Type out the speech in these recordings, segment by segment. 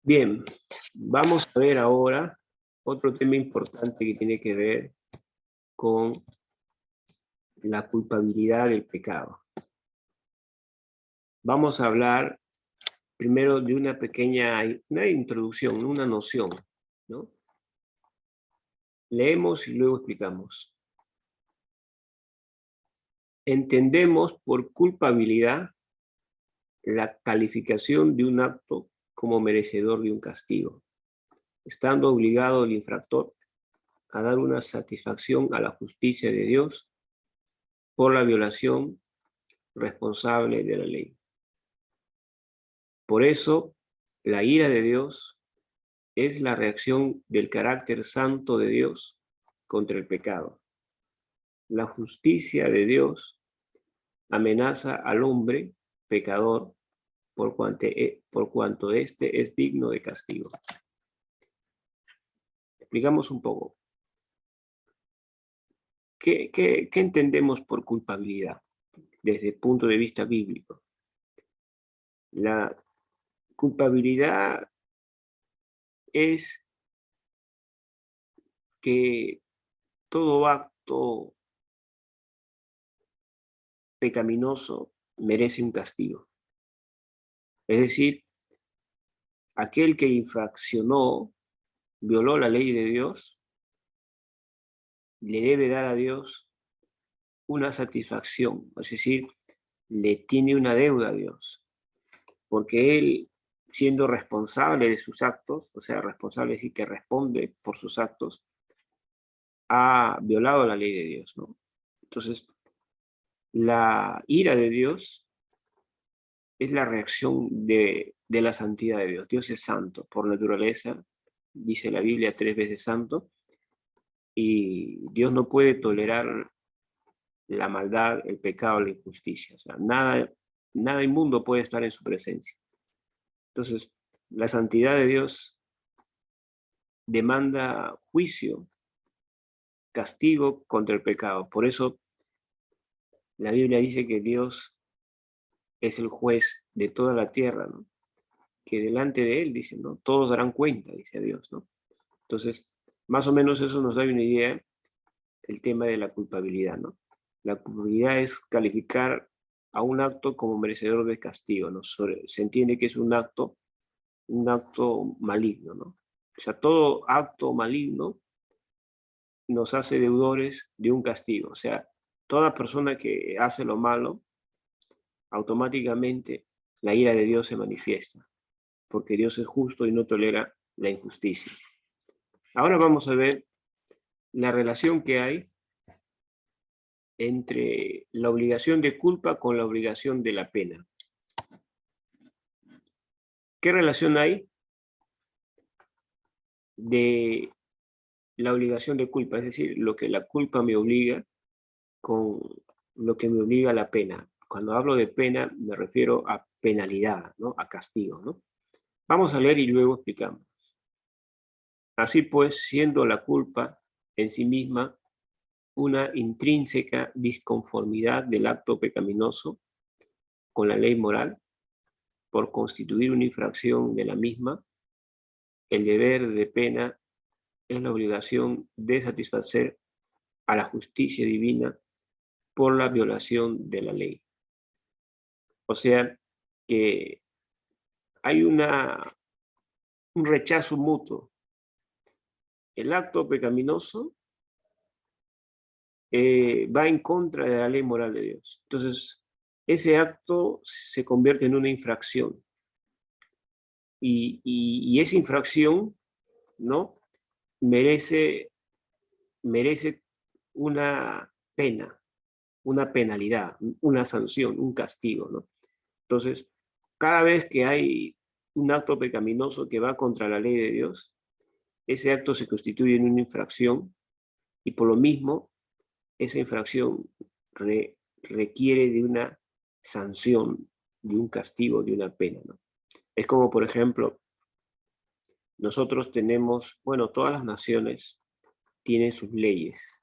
Bien, vamos a ver ahora otro tema importante que tiene que ver con la culpabilidad del pecado. Vamos a hablar primero de una introducción, una noción, ¿no? Leemos y luego explicamos. Entendemos por culpabilidad la calificación de un acto como merecedor de un castigo, estando obligado el infractor a dar una satisfacción a la justicia de Dios por la violación responsable de la ley. Por eso, la ira de Dios es la reacción del carácter santo de Dios contra el pecado. La justicia de Dios amenaza al hombre pecador por cuanto éste es digno de castigo. Explicamos un poco. ¿Qué entendemos por culpabilidad desde el punto de vista bíblico? La culpabilidad es que todo acto pecaminoso merece un castigo. Es decir, aquel que infraccionó, violó la ley de Dios, le debe dar a Dios una satisfacción, es decir, le tiene una deuda a Dios, porque él, siendo responsable de sus actos, o sea, responsable es decir, que responde por sus actos, ha violado la ley de Dios, ¿no? Entonces, la ira de Dios es la reacción de la santidad de Dios. Dios es santo por naturaleza, dice la Biblia 3 veces santo, y Dios no puede tolerar la maldad, el pecado, la injusticia. O sea, nada inmundo puede estar en su presencia. Entonces, la santidad de Dios demanda juicio, castigo contra el pecado. Por eso la Biblia dice que Dios es el juez de toda la tierra, ¿no? Que delante de él, dice, ¿no? Todos darán cuenta, dice Dios, ¿no? Entonces, más o menos eso nos da una idea el tema de la culpabilidad, ¿no? La culpabilidad es calificar a un acto como merecedor de castigo, ¿no? Se entiende que es un acto maligno, ¿no? O sea, todo acto maligno nos hace deudores de un castigo. O sea, toda persona que hace lo malo, automáticamente la ira de Dios se manifiesta, porque Dios es justo y no tolera la injusticia. Ahora vamos a ver la relación que hay entre la obligación de culpa con la obligación de la pena. ¿Qué relación hay de la obligación de culpa? Es decir, lo que la culpa me obliga con lo que me obliga a la pena. Cuando hablo de pena me refiero a penalidad, ¿no? A castigo, ¿no? Vamos a leer y luego explicamos. Así pues, siendo la culpa en sí misma una intrínseca disconformidad del acto pecaminoso con la ley moral, por constituir una infracción de la misma, el deber de pena es la obligación de satisfacer a la justicia divina por la violación de la ley. O sea que hay un rechazo mutuo. El acto pecaminoso va en contra de la ley moral de Dios. Entonces, ese acto se convierte en una infracción. Y esa infracción, ¿no? Merece una pena, una penalidad, una sanción, un castigo, ¿no? Entonces, cada vez que hay un acto pecaminoso que va contra la ley de Dios, ese acto se constituye en una infracción y por lo mismo esa infracción requiere de una sanción, de un castigo, de una pena, ¿no? Es como, por ejemplo, nosotros tenemos, bueno, todas las naciones tienen sus leyes.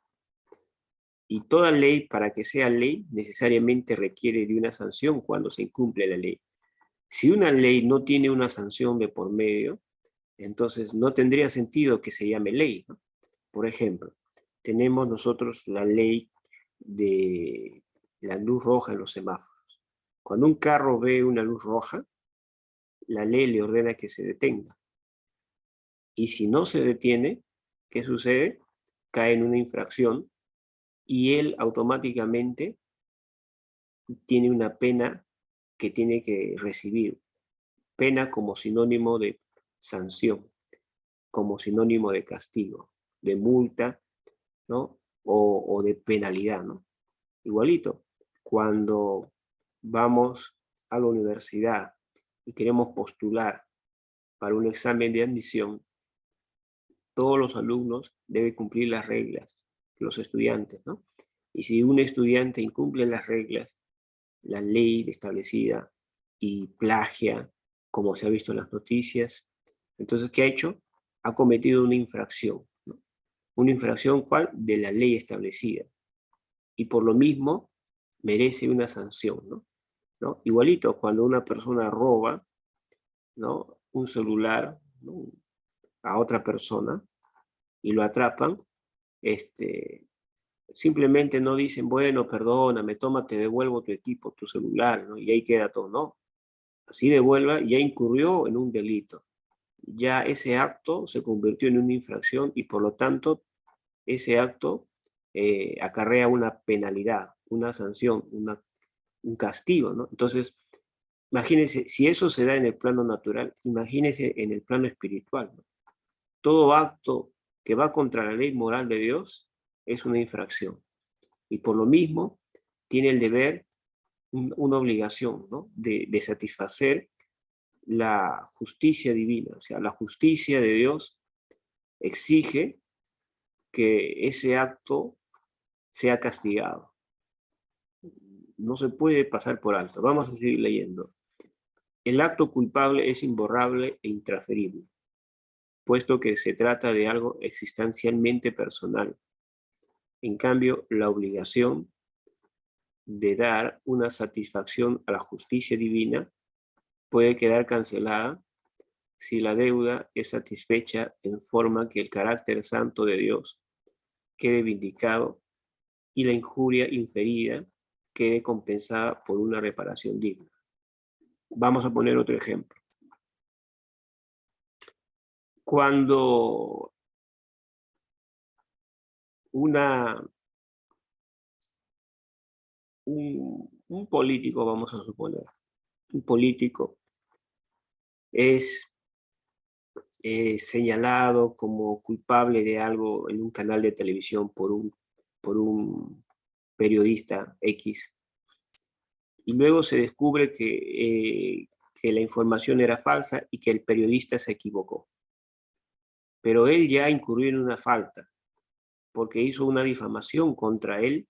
Y toda ley, para que sea ley, necesariamente requiere de una sanción cuando se incumple la ley. Si una ley no tiene una sanción de por medio, Entonces, no tendría sentido que se llame ley, ¿no? Por ejemplo, tenemos nosotros la ley de la luz roja en los semáforos. Cuando un carro ve una luz roja, la ley le ordena que se detenga. Y si no se detiene, ¿qué sucede? Cae en una infracción y él automáticamente tiene una pena que tiene que recibir. Pena como sinónimo de sanción, como sinónimo de castigo, de multa, ¿no? O de penalidad, ¿no? Igualito, cuando vamos a la universidad y queremos postular para un examen de admisión, todos los alumnos deben cumplir las reglas, los estudiantes, ¿no? Y si un estudiante incumple las reglas, la ley establecida y plagia, como se ha visto en las noticias, entonces, ¿qué ha hecho? Ha cometido una infracción, ¿no? Una infracción, ¿cuál? De la ley establecida. Y por lo mismo, merece una sanción, ¿no? ¿No? Igualito, cuando una persona roba, ¿no? Un celular, ¿no? A otra persona y lo atrapan, este, simplemente no dicen, bueno, perdóname, toma, te devuelvo tu equipo, tu celular, ¿no? Y ahí queda todo, no. Así devuelva, ya incurrió en un delito. Ya ese acto se convirtió en una infracción y por lo tanto ese acto acarrea una penalidad, una sanción, un castigo, ¿no? Entonces, imagínense, si eso se da en el plano natural, imagínense en el plano espiritual, ¿no? Todo acto que va contra la ley moral de Dios es una infracción. Y por lo mismo, tiene el deber, una obligación, ¿no? De satisfacer la justicia divina. O sea, la justicia de Dios exige que ese acto sea castigado. No se puede pasar por alto. Vamos a seguir leyendo. El acto culpable es imborrable e intransferible, puesto que se trata de algo existencialmente personal. En cambio, la obligación de dar una satisfacción a la justicia divina puede quedar cancelada si la deuda es satisfecha en forma que el carácter santo de Dios quede vindicado y la injuria inferida quede compensada por una reparación digna. Vamos a poner otro ejemplo. Cuando una, un político, vamos a suponer, un político es señalado como culpable de algo en un canal de televisión por un periodista X, y luego se descubre que la información era falsa y que el periodista se equivocó. Pero él ya incurrió en una falta, porque hizo una difamación contra el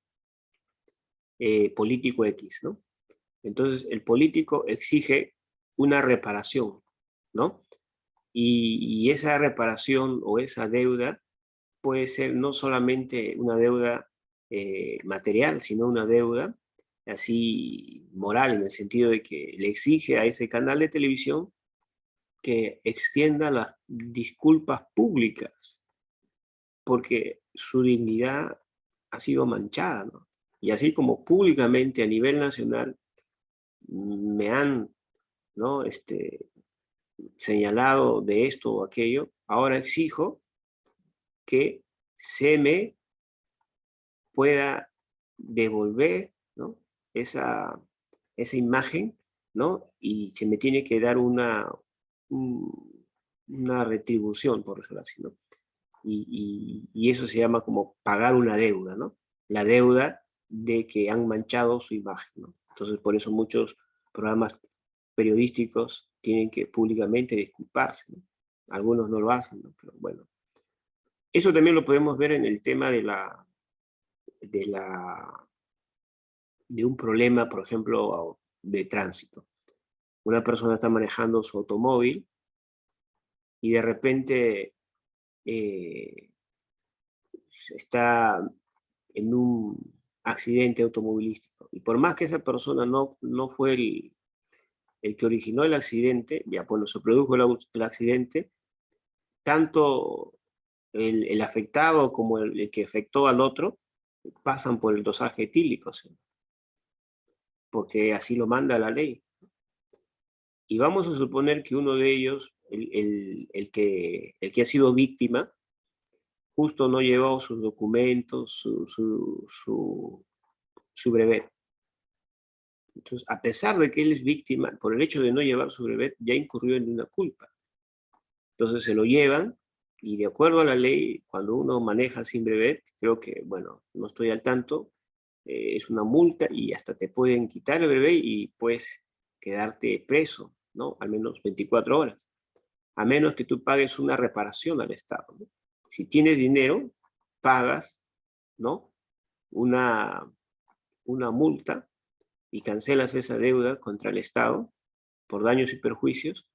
político X, ¿no? Entonces, el político exige una reparación, ¿no? Y esa reparación o esa deuda puede ser no solamente una deuda material, sino una deuda así moral, en el sentido de que le exige a ese canal de televisión que extienda las disculpas públicas, porque su dignidad ha sido manchada, ¿no? Y así como públicamente a nivel nacional me han, ¿no? Señalado de esto o aquello, ahora exijo que se me pueda devolver, ¿no? Esa imagen, ¿no? Y se me tiene que dar una retribución, por decirlo así, ¿no? Y eso se llama como pagar una deuda, ¿no? La deuda de que han manchado su imagen, ¿no? Entonces, por eso muchos programas periodísticos tienen que públicamente disculparse, ¿no? Algunos no lo hacen, ¿no? Pero bueno. Eso también lo podemos ver en el tema de la, de un problema, por ejemplo, de tránsito. Una persona está manejando su automóvil y de repente eh, está en un accidente automovilístico. Y por más que esa persona no fue el que originó el accidente, ya cuando se produjo el accidente, tanto el afectado como el que afectó al otro pasan por el dosaje etílico, ¿sí? Porque así lo manda la ley. Y vamos a suponer que uno de ellos, el que ha sido víctima, justo no llevó sus documentos, su brevet. Entonces, a pesar de que él es víctima, por el hecho de no llevar su brevet, ya incurrió en una culpa. Entonces se lo llevan y de acuerdo a la ley, cuando uno maneja sin brevet, creo que, bueno, no estoy al tanto, es una multa y hasta te pueden quitar el brevet y puedes quedarte preso, ¿no? Al menos 24 horas, a menos que tú pagues una reparación al Estado, ¿no? Si tienes dinero, pagas, ¿no? Una, una multa y cancelas esa deuda contra el Estado por daños y perjuicios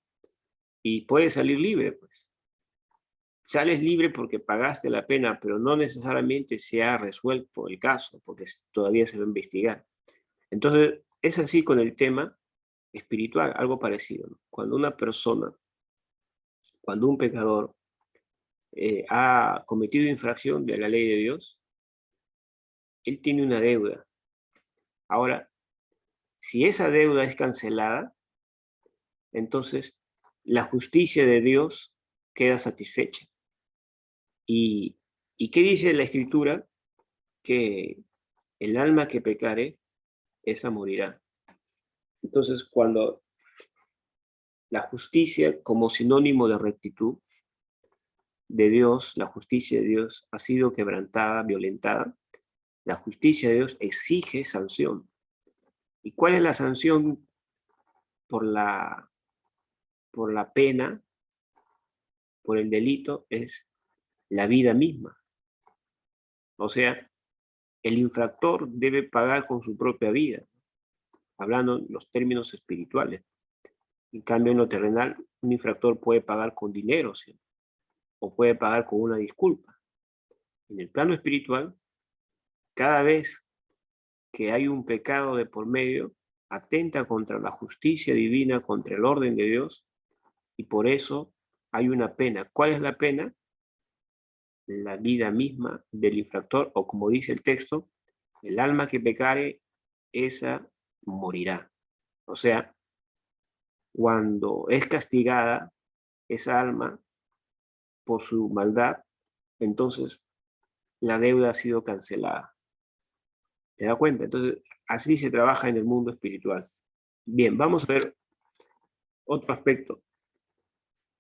y puedes salir libre, pues. Sales libre porque pagaste la pena, pero no necesariamente se ha resuelto el caso, porque todavía se va a investigar. Entonces, es así con el tema espiritual, algo parecido, ¿no? Cuando una persona, cuando un pecador ha cometido infracción de la ley de Dios, él tiene una deuda. Ahora, si esa deuda es cancelada, entonces la justicia de Dios queda satisfecha. ¿Y, y qué dice la Escritura? Que el alma que pecare, esa morirá. Entonces, cuando la justicia, como sinónimo de rectitud de Dios, la justicia de Dios ha sido quebrantada, violentada, la justicia de Dios exige sanción. ¿Y cuál es la sanción por la pena, por el delito? Es la vida misma. O sea, el infractor debe pagar con su propia vida, hablando en los términos espirituales. En cambio, en lo terrenal, un infractor puede pagar con dinero, ¿sí? O puede pagar con una disculpa. En el plano espiritual, cada vez que hay un pecado de por medio, atenta contra la justicia divina, contra el orden de Dios, y por eso hay una pena. ¿Cuál es la pena? La vida misma del infractor, o como dice el texto, el alma que pecare, esa morirá. O sea, cuando es castigada esa alma por su maldad, entonces la deuda ha sido cancelada. ¿Te das cuenta? Entonces, así se trabaja en el mundo espiritual. Bien, vamos a ver otro aspecto.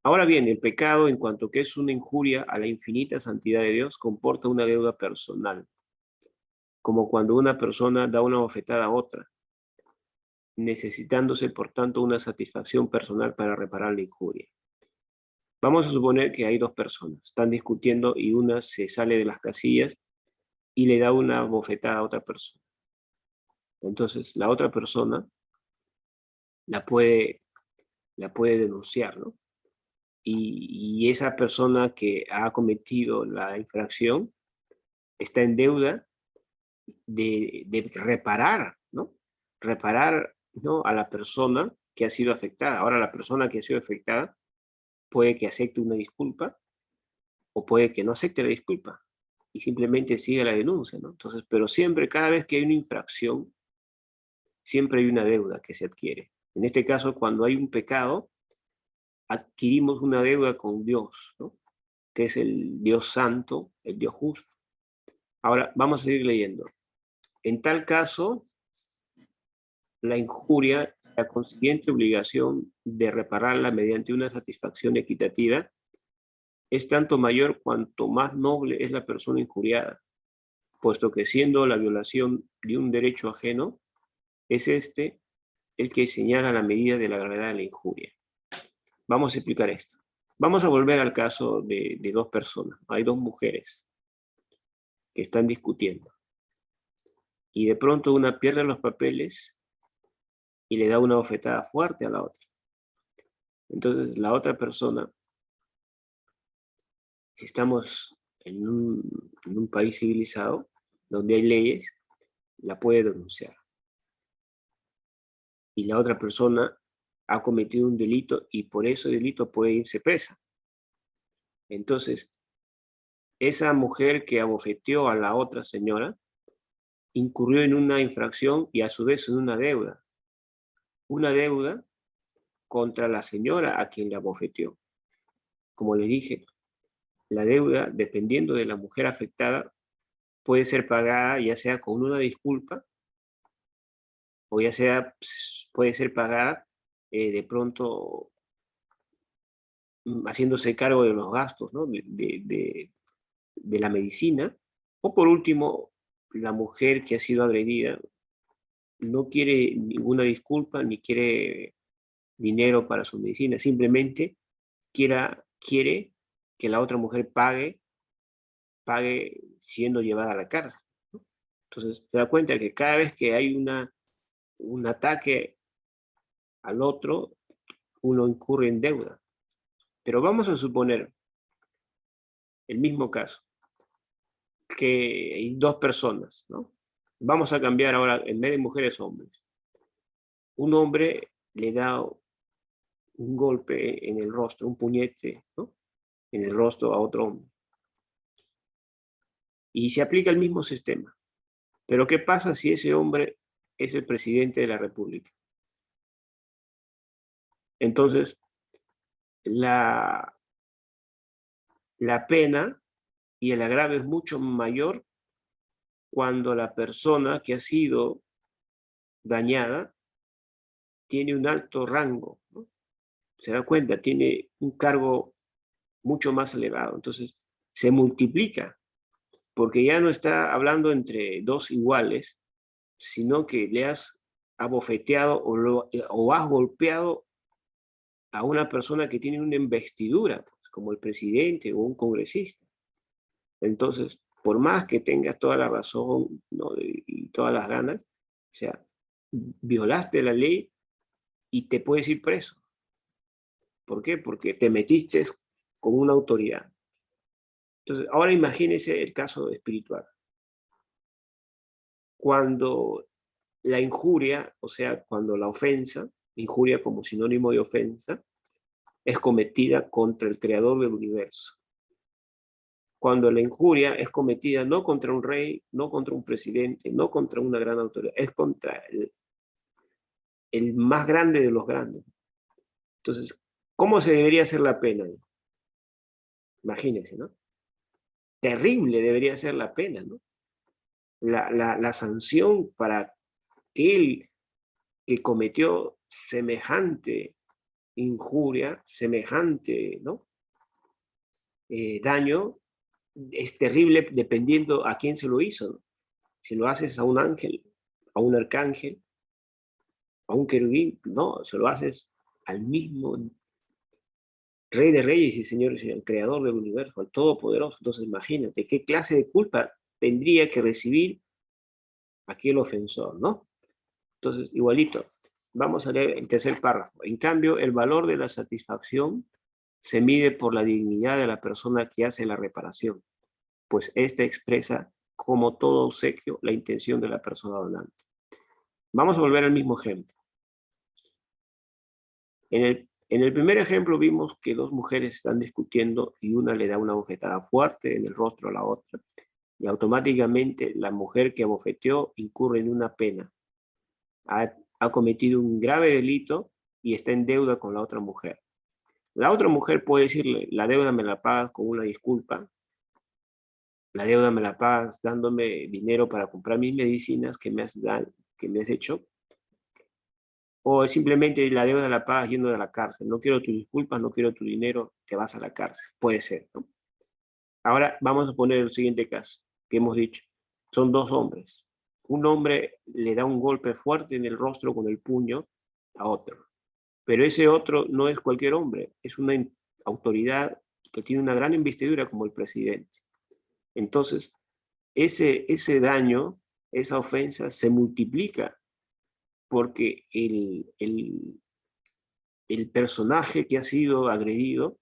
Ahora bien, el pecado, en cuanto que es una injuria a la infinita santidad de Dios, comporta una deuda personal, como cuando una persona da una bofetada a otra, necesitándose, por tanto, una satisfacción personal para reparar la injuria. Vamos a suponer que hay dos personas, están discutiendo y una se sale de las casillas y le da una bofetada a otra persona. Entonces, la otra persona la puede, la puede denunciar, ¿no? Y esa persona que ha cometido la infracción está en deuda de reparar, ¿no? Reparar, ¿no? A la persona que ha sido afectada. Ahora, la persona que ha sido afectada puede que acepte una disculpa o puede que no acepte la disculpa y simplemente siga la denuncia, ¿no? Entonces, pero siempre, cada vez que hay una infracción, siempre hay una deuda que se adquiere. En este caso, cuando hay un pecado, adquirimos una deuda con Dios, ¿no? Que es el Dios santo, el Dios justo. Ahora, vamos a seguir leyendo. En tal caso, la injuria, la consiguiente obligación de repararla mediante una satisfacción equitativa, es tanto mayor cuanto más noble es la persona injuriada, puesto que siendo la violación de un derecho ajeno, es este el que señala la medida de la gravedad de la injuria. Vamos a explicar esto. Vamos a volver al caso de dos personas. Hay dos mujeres que están discutiendo y de pronto una pierde los papeles y le da una bofetada fuerte a la otra. Entonces la otra persona, si estamos en un país civilizado, donde hay leyes, la puede denunciar. Y la otra persona ha cometido un delito y por ese delito puede irse presa. Entonces, esa mujer que abofeteó a la otra señora incurrió en una infracción y a su vez en una deuda contra la señora a quien la abofeteó. Como le dije, la deuda, dependiendo de la mujer afectada, puede ser pagada ya sea con una disculpa o ya sea, puede ser pagada de pronto haciéndose cargo de los gastos, ¿no? De la medicina. O por último, la mujer que ha sido agredida no quiere ninguna disculpa ni quiere dinero para su medicina, simplemente quiere que la otra mujer pague siendo llevada a la cárcel, ¿no? Entonces, se da cuenta que cada vez que hay un ataque al otro, uno incurre en deuda. Pero vamos a suponer el mismo caso, que hay dos personas, ¿no? Vamos a cambiar ahora, en vez de mujeres, hombres. Un hombre le da un golpe en el rostro, un puñete, ¿no? En el rostro a otro hombre. Y se aplica el mismo sistema. Pero ¿qué pasa si ese hombre es el presidente de la República? Entonces, la, la pena y el agravio es mucho mayor cuando la persona que ha sido dañada tiene un alto rango, ¿no? Se da cuenta, tiene un cargo mucho más elevado. Entonces, se multiplica, porque ya no está hablando entre dos iguales, sino que le has abofeteado o has golpeado a una persona que tiene una investidura, pues, como el presidente o un congresista. Entonces, por más que tengas toda la razón, ¿no? y todas las ganas, o sea, violaste la ley y te puedes ir preso. ¿Por qué? Porque te metiste con una autoridad. Entonces, ahora imagínese el caso espiritual. Cuando la injuria, o sea, cuando la ofensa, injuria como sinónimo de ofensa, es cometida contra el creador del universo. Cuando la injuria es cometida no contra un rey, no contra un presidente, no contra una gran autoridad, es contra el más grande de los grandes. Entonces, ¿cómo se debería hacer la pena? Imagínense, ¿no? Terrible debería ser la pena, ¿no? La sanción para aquel que cometió semejante injuria, semejante, ¿no? Daño, es terrible dependiendo a quién se lo hizo, ¿no? Si lo haces a un ángel, a un arcángel, a un querubín, no, se lo haces al mismo Rey de Reyes y Señor, el Creador del universo, al Todopoderoso. Entonces imagínate qué clase de culpa tendría que recibir aquel ofensor, ¿no? Entonces, igualito, vamos a leer el tercer párrafo. En cambio, el valor de la satisfacción se mide por la dignidad de la persona que hace la reparación, pues ésta expresa, como todo obsequio, la intención de la persona donante. Vamos a volver al mismo ejemplo. En el primer ejemplo vimos que dos mujeres están discutiendo y una le da una bofetada fuerte en el rostro a la otra y automáticamente la mujer que abofeteó incurre en una pena. Ha cometido un grave delito y está en deuda con la otra mujer. La otra mujer puede decirle, la deuda me la pagas con una disculpa, la deuda me la pagas dándome dinero para comprar mis medicinas que me has hecho, o simplemente la deuda la pagas yendo a la cárcel. No quiero tus disculpas, no quiero tu dinero, te vas a la cárcel. Puede ser, ¿no? Ahora vamos a poner el siguiente caso que hemos dicho. Son dos hombres. Un hombre le da un golpe fuerte en el rostro con el puño a otro. Pero ese otro no es cualquier hombre, es una autoridad que tiene una gran investidura como el presidente. Entonces, ese daño, esa ofensa se multiplica porque el personaje que ha sido agredido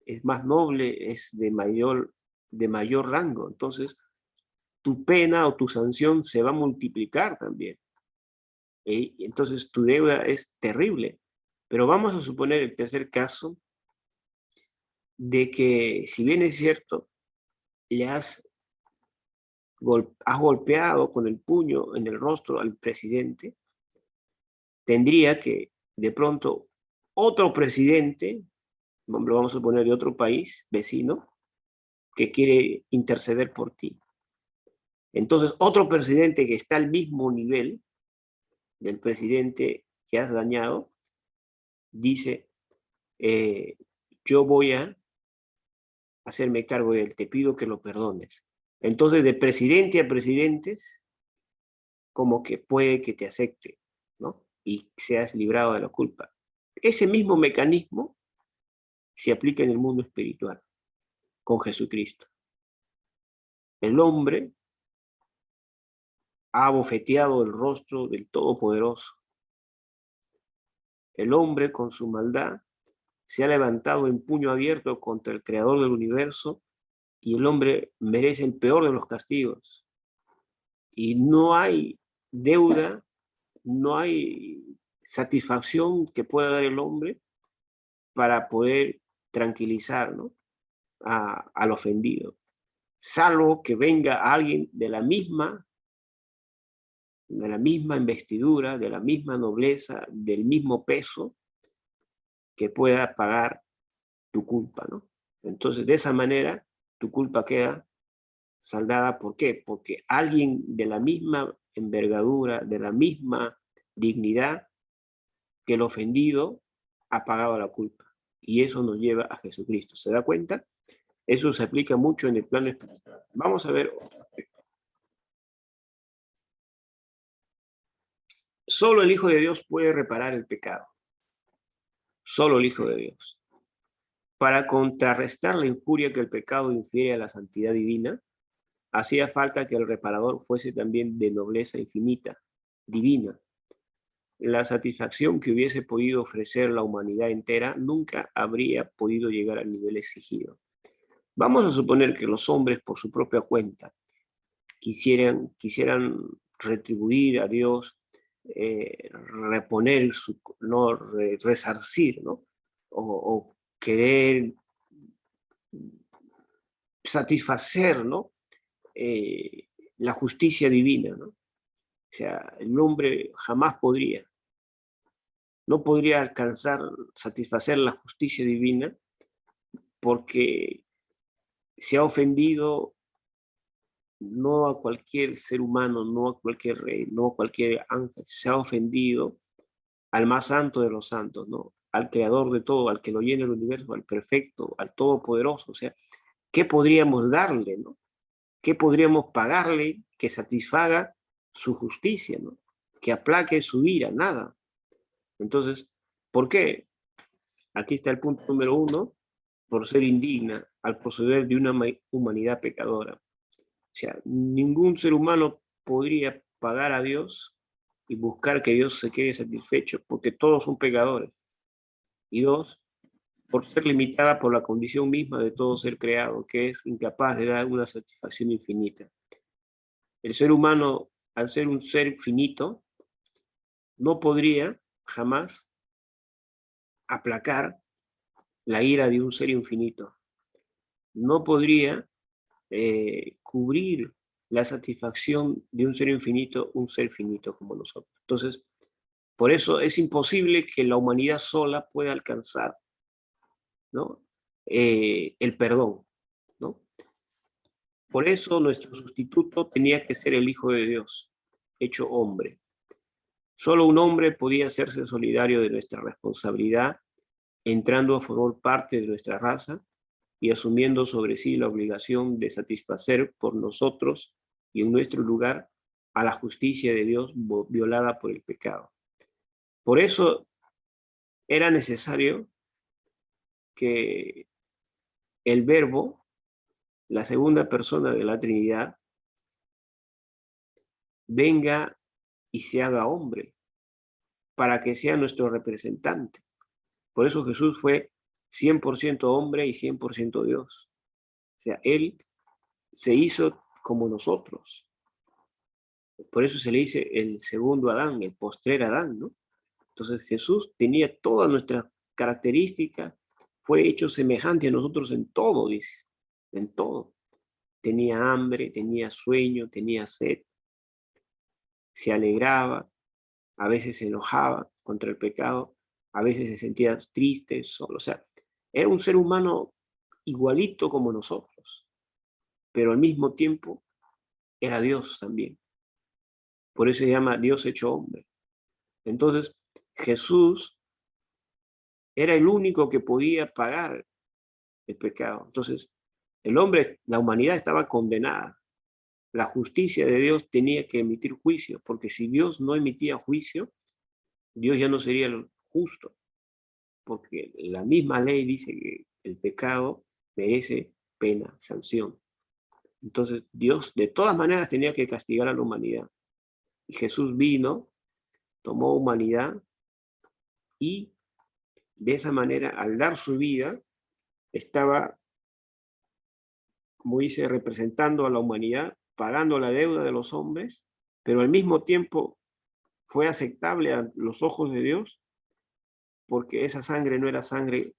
es más noble, es de mayor rango. Entonces, tu pena o tu sanción se va a multiplicar también. Entonces, tu deuda es terrible. Pero vamos a suponer el tercer caso de que, si bien es cierto, le has golpeado con el puño en el rostro al presidente, tendría que de pronto otro presidente, lo vamos a poner de otro país vecino, que quiere interceder por ti. Entonces, otro presidente que está al mismo nivel del presidente que has dañado, dice, eh, yo voy a hacerme cargo de él, te pido que lo perdones. Entonces, de presidente a presidentes, como que puede que te acepte, ¿no? Y seas librado de la culpa. Ese mismo mecanismo se aplica en el mundo espiritual, con Jesucristo. El hombre ha bofeteado el rostro del Todopoderoso. El hombre, con su maldad, se ha levantado en puño abierto contra el Creador del universo, y el hombre merece el peor de los castigos. Y no hay deuda, no hay satisfacción que pueda dar el hombre para poder tranquilizar, ¿no?, al ofendido, salvo que venga alguien de la misma investidura, de la misma nobleza, del mismo peso, que pueda pagar tu culpa, ¿no? Entonces, de esa manera, tu culpa queda saldada. ¿Por qué? Porque alguien de la misma envergadura, de la misma dignidad que el ofendido, ha pagado la culpa. Y eso nos lleva a Jesucristo. ¿Se da cuenta? Eso se aplica mucho en el plano espiritual. Vamos a ver otro aspecto. Solo el Hijo de Dios puede reparar el pecado. Solo el Hijo de Dios. Para contrarrestar la injuria que el pecado infiere a la santidad divina, hacía falta que el reparador fuese también de nobleza infinita, divina. La satisfacción que hubiese podido ofrecer la humanidad entera nunca habría podido llegar al nivel exigido. Vamos a suponer que los hombres, por su propia cuenta, quisieran retribuir a Dios, reponer, no, resarcir, ¿no? O querer satisfacer, ¿no?, la justicia divina, ¿no? O sea, el hombre jamás no podría alcanzar, satisfacer la justicia divina, porque se ha ofendido no a cualquier ser humano, no a cualquier rey, no a cualquier ángel, se ha ofendido al más santo de los santos, ¿no? Al creador de todo, al que lo llena el universo, al perfecto, al todopoderoso. O sea, ¿qué podríamos darle, no? ¿Qué podríamos pagarle que satisfaga su justicia, ¿no?, que aplaque su ira? Nada. Entonces, ¿por qué? Aquí está el punto número uno: por ser indigna al proceder de una humanidad pecadora. O sea, ningún ser humano podría pagar a Dios y buscar que Dios se quede satisfecho, porque todos son pecadores. Y dos, por ser limitada por la condición misma de todo ser creado, que es incapaz de dar una satisfacción infinita. El ser humano, al ser un ser finito, no podría jamás aplacar la ira de un ser infinito. No podría cubrir la satisfacción de un ser finito como nosotros. Entonces, por eso es imposible que la humanidad sola pueda alcanzar, ¿no?, el perdón, ¿no? Por eso nuestro sustituto tenía que ser el Hijo de Dios, hecho hombre. Solo un hombre podía hacerse solidario de nuestra responsabilidad, entrando a formar parte de nuestra raza y asumiendo sobre sí la obligación de satisfacer por nosotros y en nuestro lugar a la justicia de Dios violada por el pecado. Por eso era necesario que el Verbo, la segunda persona de la Trinidad, venga y se haga hombre para que sea nuestro representante. Por eso Jesús fue 100% hombre y 100% Dios. O sea, Él se hizo como nosotros. Por eso se le dice el segundo Adán, el postrer Adán, ¿no? Entonces Jesús tenía todas nuestras características, fue hecho semejante a nosotros en todo, dice, en todo. Tenía hambre, tenía sueño, tenía sed, se alegraba, a veces se enojaba contra el pecado, a veces se sentía triste, solo. O sea, era un ser humano igualito como nosotros, pero al mismo tiempo era Dios también. Por eso se llama Dios hecho hombre. Entonces, Jesús era el único que podía pagar el pecado. Entonces, el hombre, la humanidad estaba condenada. La justicia de Dios tenía que emitir juicio, porque si Dios no emitía juicio, Dios ya no sería el justo, porque la misma ley dice que el pecado merece pena, sanción. Entonces, Dios de todas maneras tenía que castigar a la humanidad. Y Jesús vino, tomó humanidad y de esa manera, al dar su vida, estaba, como dice, representando a la humanidad, pagando la deuda de los hombres, pero al mismo tiempo fue aceptable a los ojos de Dios, porque esa sangre no era sangre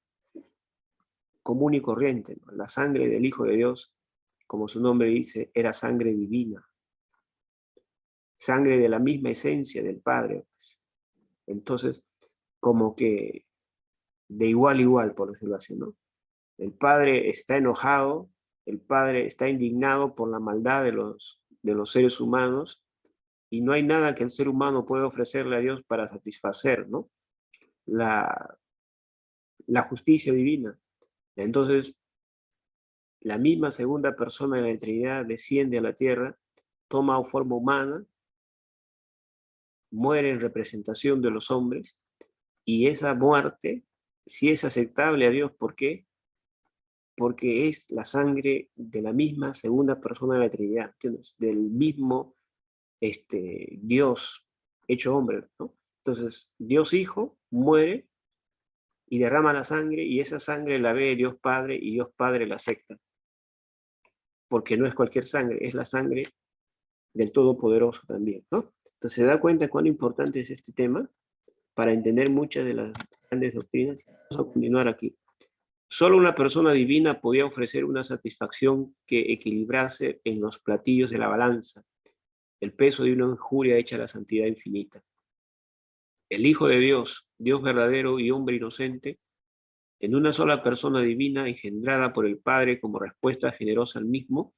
común y corriente, ¿no? La sangre del Hijo de Dios, como su nombre dice, era sangre divina, sangre de la misma esencia del Padre, pues. Entonces, como que de igual a igual, por decirlo así, ¿no? El Padre está enojado, el Padre está indignado por la maldad de los seres humanos, y no hay nada que el ser humano pueda ofrecerle a Dios para satisfacer, ¿no? La, la justicia divina. Entonces, la misma segunda persona de la Trinidad desciende a la tierra, toma forma humana, muere en representación de los hombres, y esa muerte, si es aceptable a Dios, ¿por qué? Porque es la sangre de la misma segunda persona de la Trinidad, ¿entiendes? Del mismo Dios hecho hombre, ¿no? Entonces, Dios Hijo muere y derrama la sangre, y esa sangre la ve Dios Padre, y Dios Padre la acepta, porque no es cualquier sangre, es la sangre del Todopoderoso también, ¿no? Entonces se da cuenta cuán importante es este tema para entender muchas de las grandes doctrinas. Vamos a continuar aquí. Solo una persona divina podía ofrecer una satisfacción que equilibrase en los platillos de la balanza el peso de una injuria hecha a la santidad infinita. El Hijo de Dios, Dios verdadero y hombre inocente, en una sola persona divina engendrada por el Padre como respuesta generosa al mismo,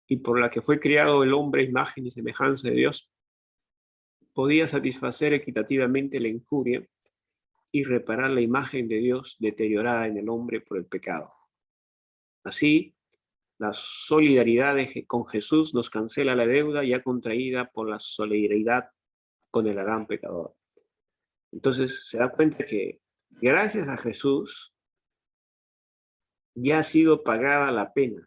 y por la que fue creado el hombre a imagen y semejanza de Dios, podía satisfacer equitativamente la injuria y reparar la imagen de Dios deteriorada en el hombre por el pecado. Así, la solidaridad con Jesús nos cancela la deuda ya contraída por la solidaridad con el Adán pecador. Entonces se da cuenta que gracias a Jesús ya ha sido pagada la pena,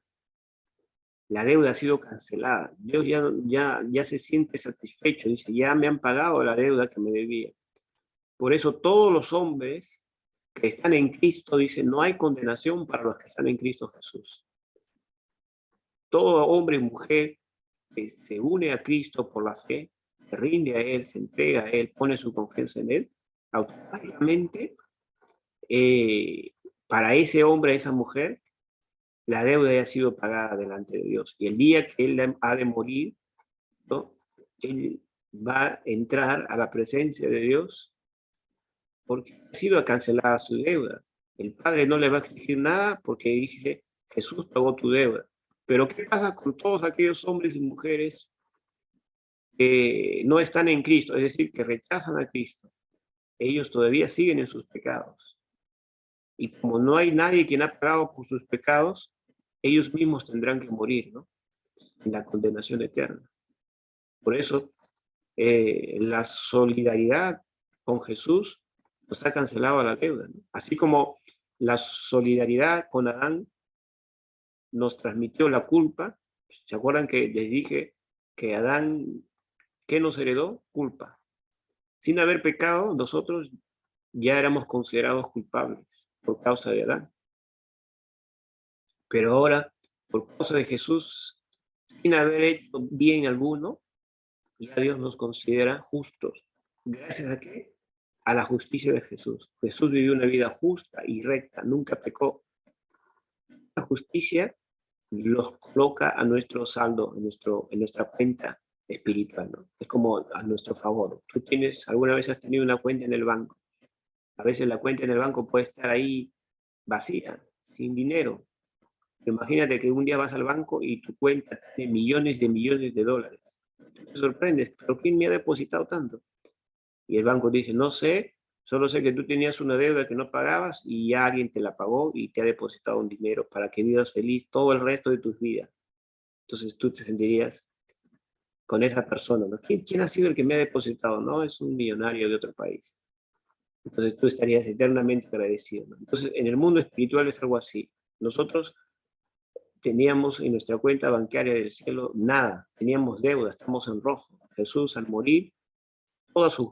la deuda ha sido cancelada. Dios ya se siente satisfecho, dice, ya me han pagado la deuda que me debía. Por eso todos los hombres que están en Cristo, dice, no hay condenación para los que están en Cristo Jesús. Todo hombre y mujer que se une a Cristo por la fe, se rinde a Él, se entrega a Él, pone su confianza en Él, automáticamente eh, para ese hombre, esa mujer, la deuda ya ha sido pagada delante de Dios. Y el día que Él ha de morir, ¿no? Él va a entrar a la presencia de Dios porque ha sido cancelada su deuda. El Padre no le va a exigir nada porque dice, Jesús pagó tu deuda. Pero ¿qué pasa con todos aquellos hombres y mujeres que no están en Cristo? Es decir, que rechazan a Cristo. Ellos todavía siguen en sus pecados. Y como no hay nadie quien ha pagado por sus pecados, ellos mismos tendrán que morir, ¿no? En la condenación eterna. Por eso, la solidaridad con Jesús nos ha cancelado la deuda, ¿no? Así como la solidaridad con Adán nos transmitió la culpa. ¿Se acuerdan que les dije que Adán, ¿qué nos heredó? Culpa. Sin haber pecado, nosotros ya éramos considerados culpables por causa de Adán. Pero ahora, por causa de Jesús, sin haber hecho bien alguno, ya Dios nos considera justos. ¿Gracias a qué? a la justicia de Jesús. Jesús vivió una vida justa y recta, nunca pecó. La justicia los coloca a nuestro saldo, en nuestra cuenta espiritual, ¿no? Es como a nuestro favor. Tú tienes, alguna vez has tenido una cuenta en el banco. A veces la cuenta en el banco puede estar ahí vacía, sin dinero. Imagínate que un día vas al banco y tu cuenta tiene millones de dólares. Te sorprendes, ¿pero quién me ha depositado tanto? Y el banco dice, no sé, solo sé que tú tenías una deuda que no pagabas y ya alguien te la pagó y te ha depositado un dinero para que vivas feliz todo el resto de tus vidas. Entonces tú te sentirías con esa persona, ¿no? ¿Quién ha sido el que me ha depositado? No, es un millonario de otro país. Entonces tú estarías eternamente agradecido, ¿no? Entonces en el mundo espiritual es algo así. Nosotros teníamos en nuestra cuenta bancaria del cielo nada, teníamos deuda, estamos en rojo. Jesús al morir, toda su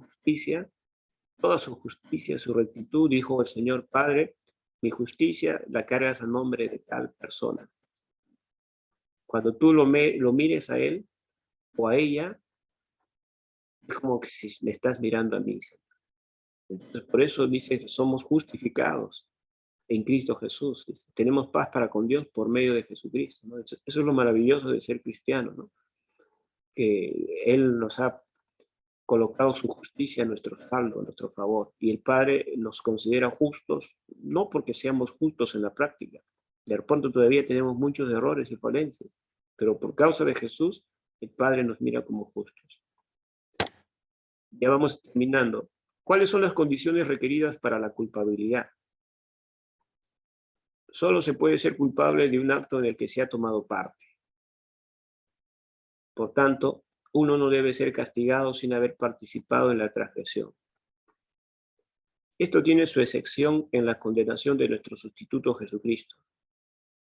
justicia, su rectitud, dijo el Señor Padre, mi justicia la cargas a nombre de tal persona. Cuando tú lo mires a él o a ella, es como que si me estás mirando a mí. Entonces, por eso dice que somos justificados en Cristo Jesús. Tenemos paz para con Dios por medio de Jesucristo, ¿no? Eso es lo maravilloso de ser cristiano, ¿no? Que Él nos ha colocado su justicia a nuestro saldo, a nuestro favor. Y el Padre nos considera justos, no porque seamos justos en la práctica. De pronto todavía tenemos muchos errores y falencias, pero por causa de Jesús, el Padre nos mira como justos. Ya vamos terminando. ¿Cuáles son las condiciones requeridas para la culpabilidad? Solo se puede ser culpable de un acto en el que se ha tomado parte. Por tanto, uno no debe ser castigado sin haber participado en la transgresión. Esto tiene su excepción en la condenación de nuestro sustituto Jesucristo.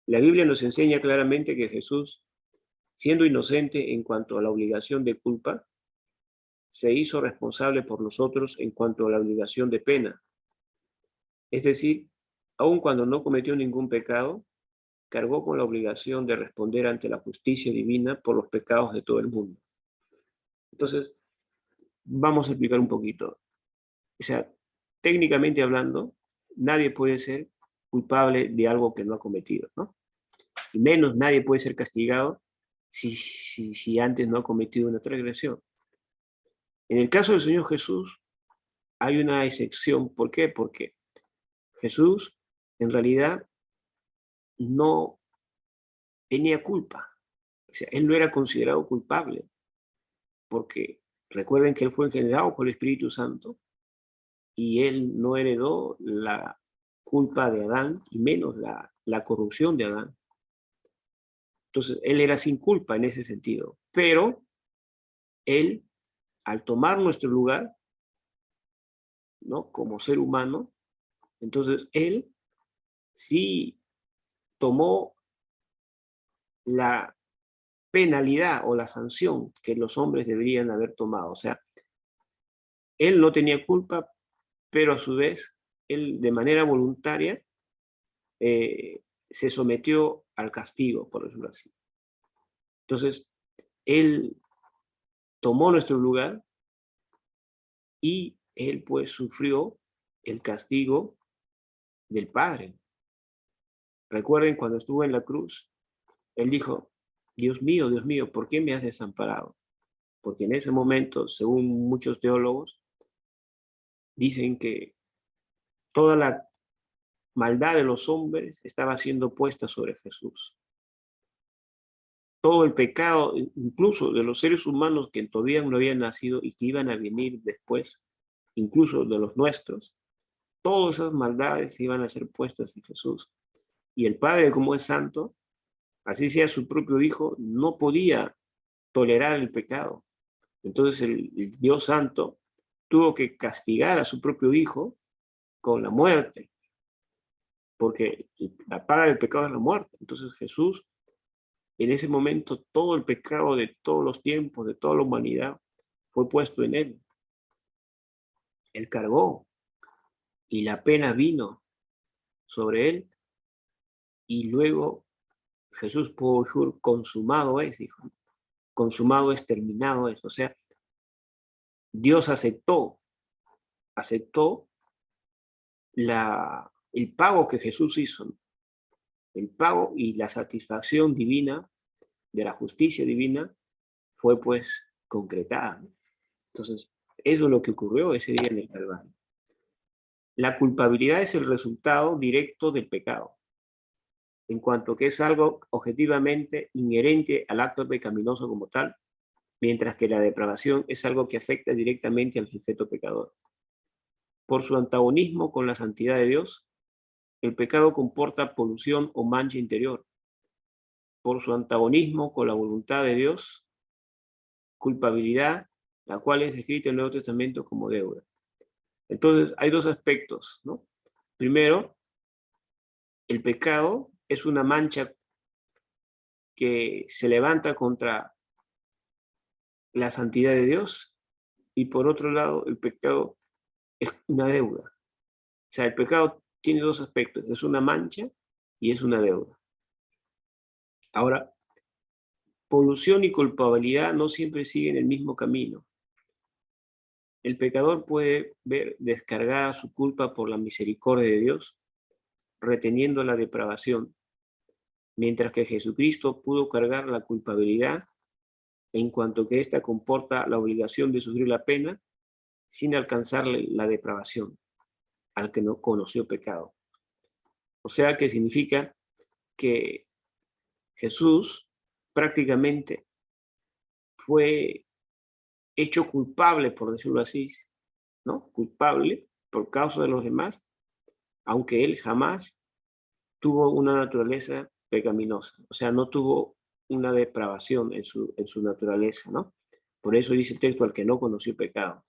La Biblia nos enseña claramente que Jesús, siendo inocente en cuanto a la obligación de culpa, se hizo responsable por nosotros en cuanto a la obligación de pena. Es decir, aun cuando no cometió ningún pecado, cargó con la obligación de responder ante la justicia divina por los pecados de todo el mundo. Entonces, vamos a explicar un poquito. O sea, técnicamente hablando, nadie puede ser culpable de algo que no ha cometido, ¿no? Y menos nadie puede ser castigado si antes no ha cometido una transgresión. En el caso del Señor Jesús, hay una excepción. ¿Por qué? Porque Jesús, en realidad, no tenía culpa. O sea, él no era considerado culpable, porque recuerden que él fue engendrado por el Espíritu Santo y él no heredó la culpa de Adán y menos la corrupción de Adán. Entonces, él era sin culpa en ese sentido, pero él, al tomar nuestro lugar, ¿no? Como ser humano, entonces él sí tomó la penalidad o la sanción que los hombres deberían haber tomado. O sea, él no tenía culpa, pero a su vez, él de manera voluntaria se sometió al castigo, por decirlo así. Entonces, él tomó nuestro lugar y él pues sufrió el castigo del Padre. Recuerden cuando estuvo en la cruz, él dijo, Dios mío, ¿por qué me has desamparado? Porque en ese momento, según muchos teólogos, dicen que toda la maldad de los hombres estaba siendo puesta sobre Jesús. Todo el pecado, incluso de los seres humanos que todavía no habían nacido y que iban a venir después, incluso de los nuestros, todas esas maldades iban a ser puestas en Jesús. Y el Padre, como es santo, así sea su propio Hijo, no podía tolerar el pecado. Entonces el Dios Santo tuvo que castigar a su propio Hijo con la muerte, porque la paga del pecado es la muerte. Entonces Jesús, en ese momento, todo el pecado de todos los tiempos, de toda la humanidad, fue puesto en él. Él cargó y la pena vino sobre él y luego Jesús pudo decir, consumado es, dijo, consumado es, terminado es. O sea, Dios aceptó aceptó el pago que Jesús hizo, ¿no? El pago y la satisfacción divina de la justicia divina fue pues concretada, ¿no? Entonces, eso es lo que ocurrió ese día en el Calvario. La culpabilidad es el resultado directo del pecado, en cuanto que es algo objetivamente inherente al acto pecaminoso como tal, mientras que la depravación es algo que afecta directamente al sujeto pecador. Por su antagonismo con la santidad de Dios, el pecado comporta polución o mancha interior. Por su antagonismo con la voluntad de Dios, culpabilidad, la cual es descrita en el Nuevo Testamento como deuda. Entonces, hay dos aspectos, ¿no? Primero, el pecado es una mancha que se levanta contra la santidad de Dios, y por otro lado, el pecado es una deuda. O sea, el pecado tiene dos aspectos, es una mancha y es una deuda. Ahora, polución y culpabilidad no siempre siguen el mismo camino. El pecador puede ver descargada su culpa por la misericordia de Dios, reteniendo la depravación, mientras que Jesucristo pudo cargar la culpabilidad en cuanto que ésta comporta la obligación de sufrir la pena sin alcanzarle la depravación al que no conoció pecado. O sea que significa que Jesús prácticamente fue hecho culpable, por decirlo así, ¿no? Culpable por causa de los demás, aunque él jamás tuvo una naturaleza pecaminosa, o sea, no tuvo una depravación en su naturaleza, ¿no? Por eso dice el texto, al que no conoció pecado.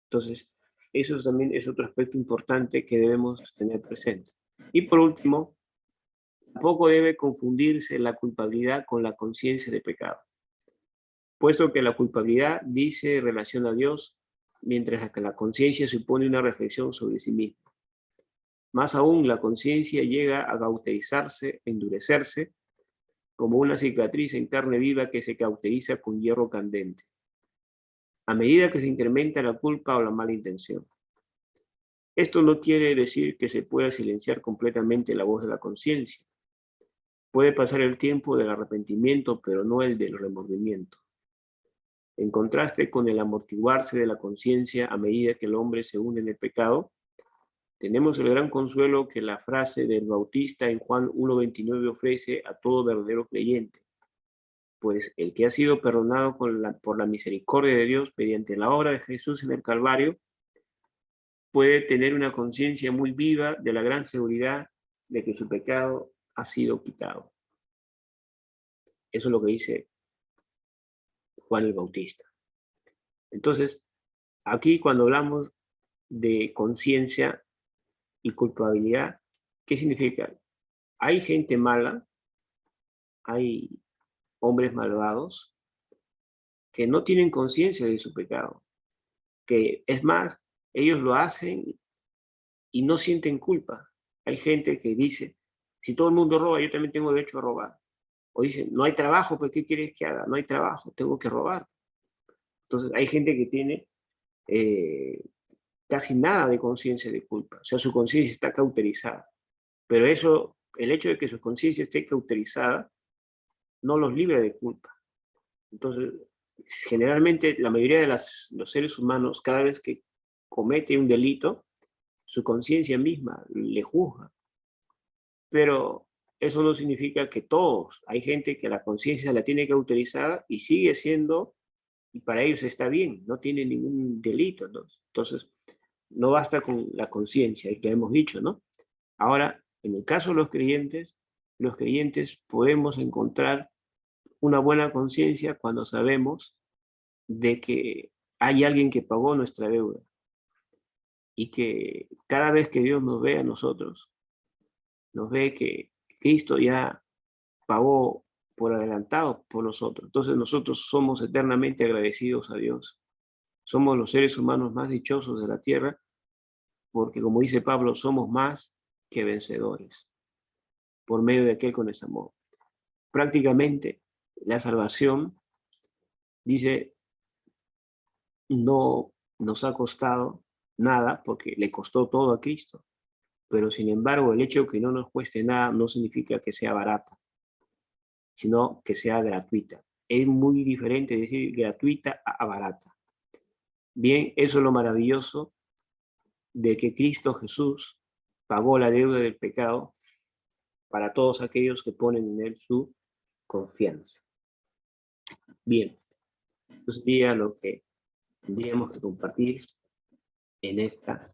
Entonces, eso también es otro aspecto importante que debemos tener presente. Y por último, tampoco debe confundirse la culpabilidad con la conciencia de pecado, puesto que la culpabilidad dice relación a Dios, mientras que la conciencia supone una reflexión sobre sí mismo. Más aún, la conciencia llega a cauterizarse, endurecerse, como una cicatriz en carne viva que se cauteriza con hierro candente, a medida que se incrementa la culpa o la mala intención. Esto no quiere decir que se pueda silenciar completamente la voz de la conciencia. Puede pasar el tiempo del arrepentimiento, pero no el del remordimiento. En contraste con el amortiguarse de la conciencia a medida que el hombre se une en el pecado, tenemos el gran consuelo que la frase del Bautista en Juan 1:29 ofrece a todo verdadero creyente. Pues el que ha sido perdonado por la misericordia de Dios mediante la obra de Jesús en el Calvario, puede tener una conciencia muy viva de la gran seguridad de que su pecado ha sido quitado. Eso es lo que dice Juan el Bautista. Entonces, aquí cuando hablamos de conciencia y culpabilidad, ¿qué significa? Hay gente mala, hay hombres malvados que no tienen conciencia de su pecado, que es más, ellos lo hacen y no sienten culpa. Hay gente que dice, si todo el mundo roba, yo también tengo derecho a robar. O dicen, no hay trabajo, pues ¿qué quieres que haga? No hay trabajo, tengo que robar. Entonces hay gente que tiene eh, casi nada de conciencia de culpa. O sea, su conciencia está cauterizada. Pero eso, el hecho de que su conciencia esté cauterizada, no los libra de culpa. Entonces, generalmente la mayoría de los seres humanos, cada vez que comete un delito, su conciencia misma le juzga. Pero eso no significa que todos. Hay gente que la conciencia la tiene cauterizada y sigue siendo, y para ellos está bien, no tiene ningún delito, ¿no? Entonces, no basta con la conciencia, que hemos dicho, ¿no? Ahora, en el caso de los creyentes podemos encontrar una buena conciencia cuando sabemos de que hay alguien que pagó nuestra deuda y que cada vez que Dios nos ve a nosotros, nos ve que Cristo ya pagó por adelantado por nosotros. Entonces nosotros somos eternamente agradecidos a Dios. Somos los seres humanos más dichosos de la tierra porque, como dice Pablo, somos más que vencedores por medio de aquel con ese amor. Prácticamente la salvación, dice, no nos ha costado nada porque le costó todo a Cristo. Pero sin embargo, el hecho de que no nos cueste nada no significa que sea barata, sino que sea gratuita. Es muy diferente decir gratuita a barata. Bien, eso es lo maravilloso de que Cristo Jesús pagó la deuda del pecado para todos aquellos que ponen en Él su confianza. Bien, eso sería lo que tendríamos que compartir en esta